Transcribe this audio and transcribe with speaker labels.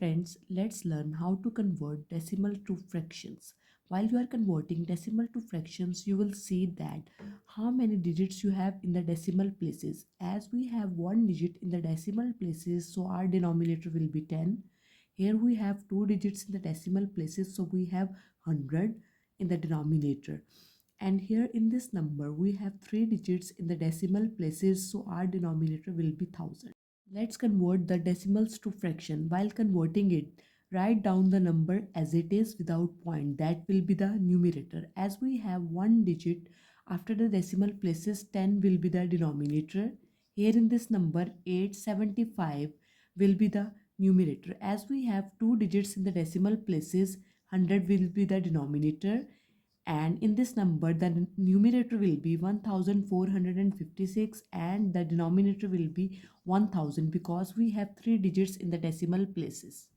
Speaker 1: friends, let's learn how to convert decimal to fractions. While you are converting decimal to fractions, you will see that how many digits you have in the decimal places. As we have one digit in the decimal places, so our denominator will be 10. Here we have two digits in the decimal places, so we have 100 in the denominator. And here in this number, we have three digits in the decimal places, so our denominator will be 1000. Let's convert the decimals to fraction. While converting it, write down the number as it is without point. That will be the numerator. As we have one digit after the decimal places, 10 will be the denominator. Here in this number, 875 will be the numerator. As we have two digits in the decimal places, 100 will be the denominator, and in this number the numerator will be 1456 and the denominator will be 1000 because we have three digits in the decimal places.